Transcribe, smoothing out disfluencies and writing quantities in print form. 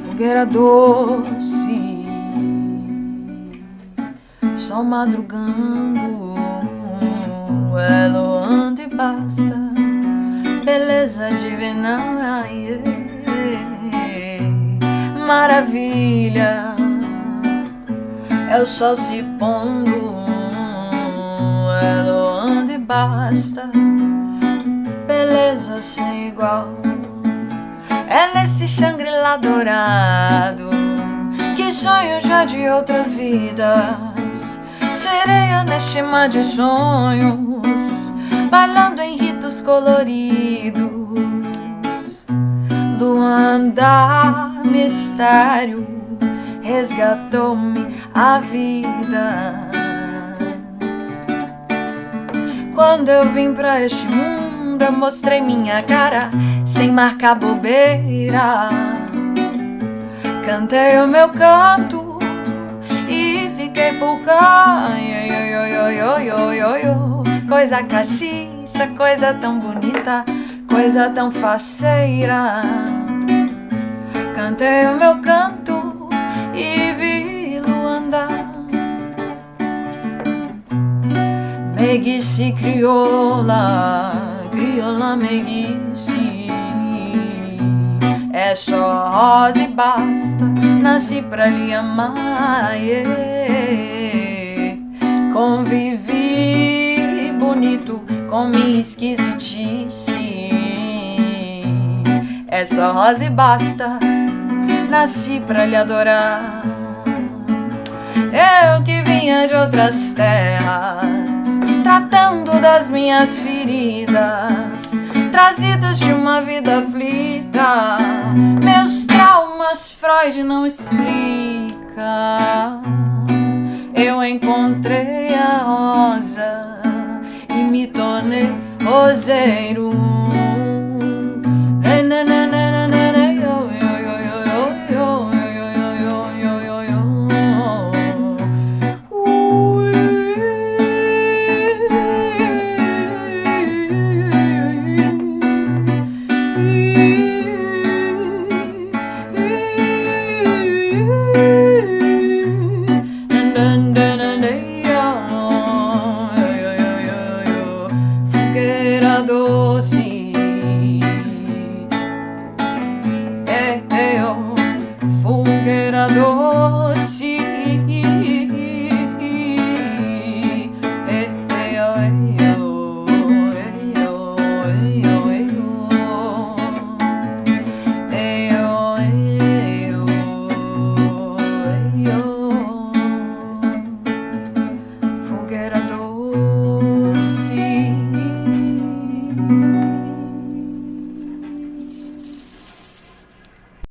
fogueira doce, só madrugando, eloando e basta, beleza divina, maravilha, é o sol se pondo, eloando e basta, beleza sem igual. É nesse Shangri-La dourado que sonho já de outras vidas, sereia neste mar de sonhos, bailando em ritos coloridos. Luanda, mistério, resgatou-me a vida. Quando eu vim pra este mundo, eu mostrei minha cara sem marcar bobeira. Cantei o meu canto e fiquei por cá. Coisa castiça, coisa tão bonita, coisa tão faceira. Cantei o meu canto e vi Luanda. Meiguice crioula, crioula meiguice, é só rosa e basta, nasci pra lhe amar, yeah. Convivi bonito com minha esquisitice, é só rosa e basta, nasci pra lhe adorar. Eu que vinha de outras terras, tratando das minhas feridas, trazidas de uma vida aflita, meus traumas Freud não explica. Eu encontrei a rosa e me tornei roseiro. Fogueira doce, fogueira doce, fogueira